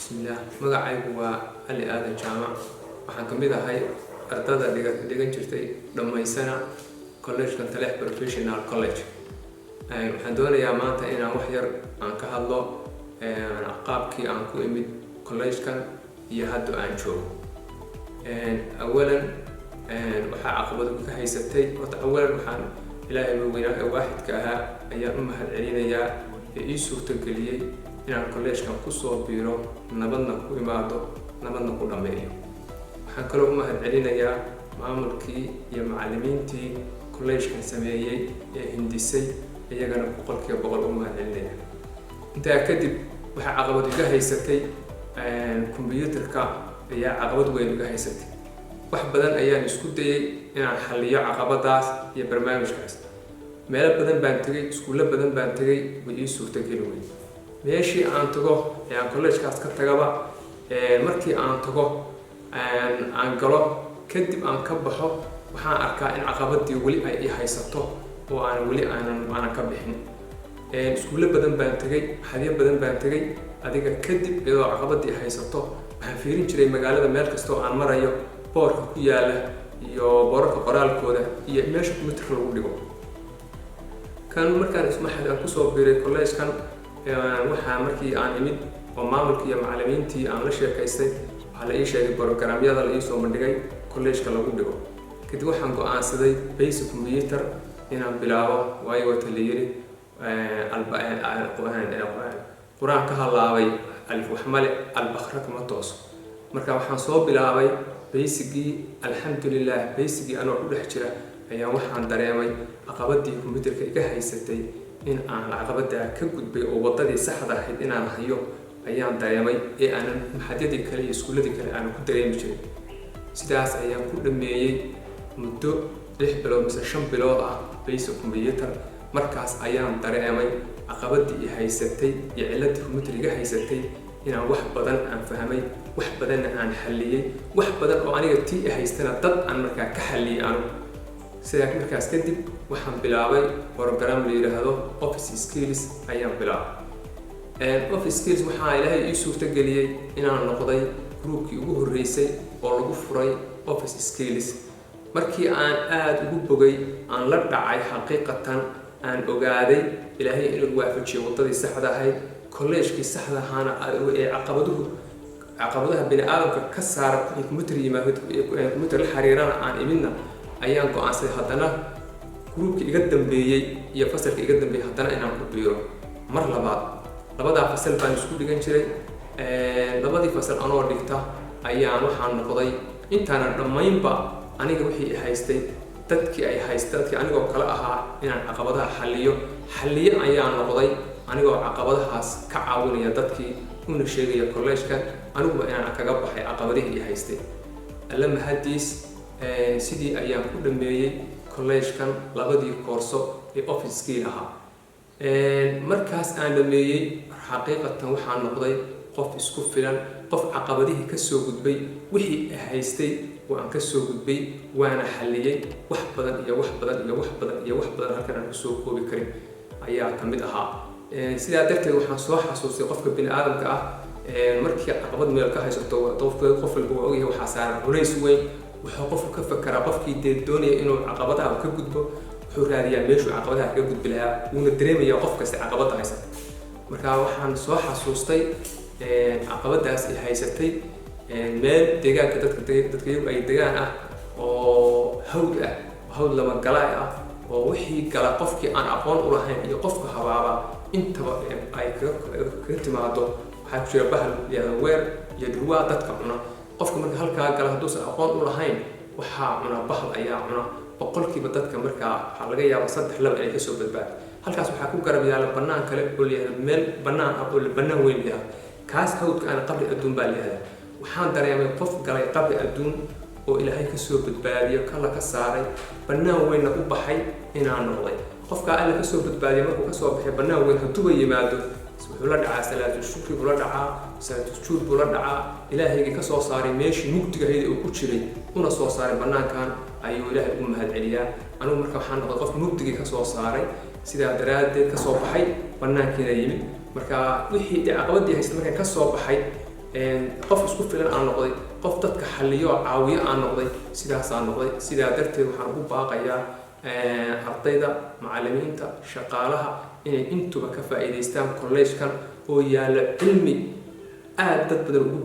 بسم الله magacaygu waa Ali Aadan Jaamac waxaan kamid ahay ardada dhigan jirtay dhamaysana College-kan Taleex Professional College waxaan doonayaa maanta inaan wax yar aan ka hadlo qaabkii aan ku imid college-kan iyo hadda aan joogo awalan waxa caqabado ka haysatay awalan waxaan ilaahay weynaa waahidka ahaa ayaan u mahad celinayaa ii suurtageliyay inaan college-kan ku soo biiro nabadna ku imaado nabadna ku dhameeyo waxaan kaloo u mahad celinayaa maamulkii iyo macallimiintii college-kan sameeyay ee hindisay iyagana boqol u mahad celinaya intaa kadib waxa caqabad iga haysatay computer-ka ayaa caqabad weyn iga haysatay wax badan ayaan isku dayay inaan xalliyo caqabadaas iyo barnaamijkaas meelo badan baan tagay iskuulo badan baan tagay way ii suurtageli weyn meeshii aan tago ayaan college-kaas ka tagaba markii aan tago aan galo kadib aan ka baxo waxaan arkaa in caqabadii weli ay ii haysato oo aan weli aanan ka bixin iskuulo badan baan tagay xadiyo badan baan tagay adiga kadib iyadoo caqabadii haysato waxaan fiirin jiray magaalada meel kasta oo aan marayo boorka ku yaala iyo boorarka qoraalkooda iyo meesha computer lagu dhigo kan markaan ismaxad aan kusoo biiray college-kan waxaa markii aan imid oo maamulkii iyo macallimiintii aan la sheekaystay waxaa la ii sheegay programyada la ii soo bandhigay college-ka lagu dhigo kadib waxaan go'aansaday basic computer inaan bilaabo waayo wata la yiri quraan ka halaabay alif wax male albaqra kama tooso marka waxaan soo bilaabay basicii alxamdulillah basicii anoo ku dhex jira ayaan waxaan dareemay caqabadii computer-ka iga haysatay in aan caqabada ka gudbay oo wadadii saxda ahayd inaan hayo ayaan dareemay ee aanan maxadiyadii kale iyo iskuuladii kale aan ku dareemi jirin sidaas ayaan ku dhameeyay muddo 6 bilood mise 5 bilood ah basic computer markaas ayaan dareemay caqabadii i haysatay iyo ciladii computer iga haysatay inaan wax badan aan fahmay wax badan aan xalliyay wax badan oo aniga tii haystana dad aan markaa ka xalliyay aan sidaa markaas kadib waxaan bilaabay program la yiraahdo Office Skills ayaan bilaabay Office Skills waxaa ilaahay ii suurtageliyay inaan noqday groupkii ugu horeysay oo lagu furay Office Skills markii aan aad ugu bogay aan la dhacay xaqiiqatan aan ogaaday ilaahay inuu waafajiyo wadadii saxda ahayd college-kii saxda ahaana ee caqabadaha bini aadamka ka saara computer yimaado computer la xiriirana aan imidna ayaan go'aansaday haddana groupkii iga dambeeyay iyo fasalka iga dambeeyay haddana inaan ku biiro mar labadaa fasal baan isku dhigan jiray labadii fasal anoo dhigta ayaan waxaan noqday intaana dhammaynba aniga wixii haystay dadkii anigoo kale ahaa inaan caqabadaha xalliyo ayaan noqday anigoo caqabadahaas ka caawinaya dadkii una sheegaya college-kan aniguba inaan kaga baxay caqabadihii haystay alla mahadiis sidii ayaan ku dhameeyay college-kan labadii koorso ee Office Skills ahaa markaas aan dhameeyay xaqiiqatan waxaan noqday qof isku filan qof caqabadihii ka soo gudbay wixii haystay oo aan ka soo gudbay waana xalliyay wax badan halkan aan ku soo koobi karin ayaa kamid ahaa sidaa darteed waxaan soo xasuustay qofka bini aadamka ah markii caqabad meel ka haysato qof walba oo ogyahay waxa saaran culays weyn wuxuu qofku ka fakaraa qofkii doonaya inuu caqabadaha ka gudbo wuxuu raadiyaa meeshuu caqabadaha ka gudbi lahaa wuuna dareemayaa qof kasta caqabada haysata marka waxaan soo xasuustay caqabadaas ay haysatay meel deegaanka dadka ay degaan ah oo hawd lama galay ah oo wixii gala qofkii aan aqoon u lahayn iyo qofka habaaba intaba ay ka timaado waxaa ku jira bahal weer iyo dhurwaa dadka cuna qofka marka halkaa gala hadduusan aqoon u lahayn waxaa cuna bahal ayaa cuna boqolkiiba dadka markaa waxaa laga yaabaa 3 laba inay kasoo badbaado halkaas waxaa ku garab yaala bannaan kale oo leeyahay meel bannaan ah oo bannaan weyn ah kaas hawdka aan qabri adduun baa leeyahay waxaan dareemay qof galay qabri adduun oo ilaahay ka soo badbaadiyo kala ka saaray bannaan weyn u baxay inaan noqday qofka alla ka soo badbaadiyo markuu ka soo baxay bannaan weyn hadduu yimaado wuxuu la dhacaa salaatu shukri buu la dhacaa salaatu sujuud buu la dhacaa ilaahayga ka soo saaray meeshii mugdiga ahayd oo ku jiray una soo saaray bannaankan ayuu ilaahay ugu mahad celiyaa anigu marka waxaan noqday qof mugdigii ka soo saaray sidaa daraaddeed ka soo baxay bannaankiina yimid marka wixii caqabadii haystay markaan ka soo baxay qof isku filan aan noqday, qof dadka xalliyo caawiyo aan noqday, sidaas aan noqday. sidaa darteed waxaan ugu baaqayaa ardayda, macallimiinta, shaqaalaha inay intuba ka faa'iidaystaan kolleejkan oo yaalla cilmi aad dad badan ugu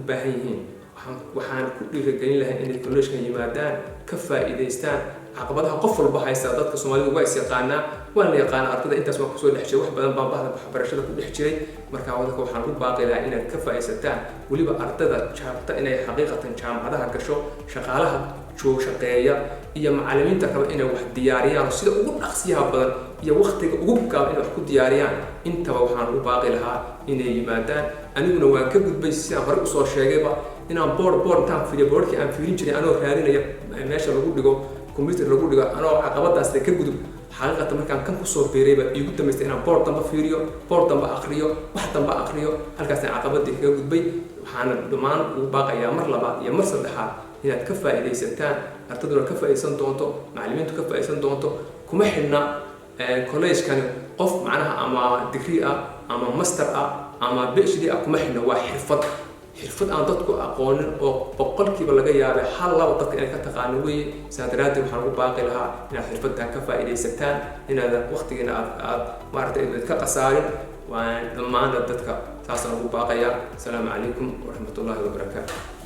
baahan yihiin. waxaan ku dhiirigelin lahaa inay kolleejkan yimaadaan, ka faa'iidaystaan. caqabadaha qof walba haysta, dadka Soomaalidu waa is yaqaanaa, waan la yaqaanaa ardayda intaas waan kusoo dhex jiray, wax badan baan bahda waxbarashada ku dhex jiray. marka waddanka waxaan u baaqi lahaa inaad ka faa'iidaysataan, weliba ardayda jaabta inay xaqiiqatan jaamacadaha gasho, shaqaalaha shaqeeya iyo macallimiinta raba inay wax diyaariyaan sida ugu dhaqsiyaha badan iyo waqtiga ugu gaaban inay wax ku diyaariyaan. intaba waxaan u baaqi lahaa inay yimaadaan. aniguna waan ka gudbay sidaan hore usoo sheegayba inaan board intaan fiiriyo, boardkii aan fiirin jiray anoo raadinaya meesha lagu dhigo computer lagu dhigo, anoo caqabadaas ka gudub. xaqiiqatan markaan kan kusoo biirayba iigu dambaystay inaan board damba fiiriyo, board damba akhriyo, wax damba akhriyo. halkaasna caqabadii kaga gudbay. waxaana dhammaan ugu baaqayaa mar labaad iyo mar saddexaad inaad ka faa'iidaysataan, ardayduna ka faa'iidaysan doonto, macallimiintu ka faa'iidaysan doonto. kuma xidhna kolleejkani qof macnaha ama degree ah ama master ah ama PhD ah, kuma xidhna. waa xirfad aan dadku aqoonin oo boqolkiiba laga yaabay hal laba dadka inay ka taqaano weeye. sidaa daraaddeed waxaan ugu baaqi lahaa inaad xirfaddan ka faa'iidaysataan, inaad waqtigiina aad maaragtay ka khasaarin. waan dhammaan dadka saasaan ugu baaqayaa. asalaamu calaykum waraxmatullaahi wabarakaatu.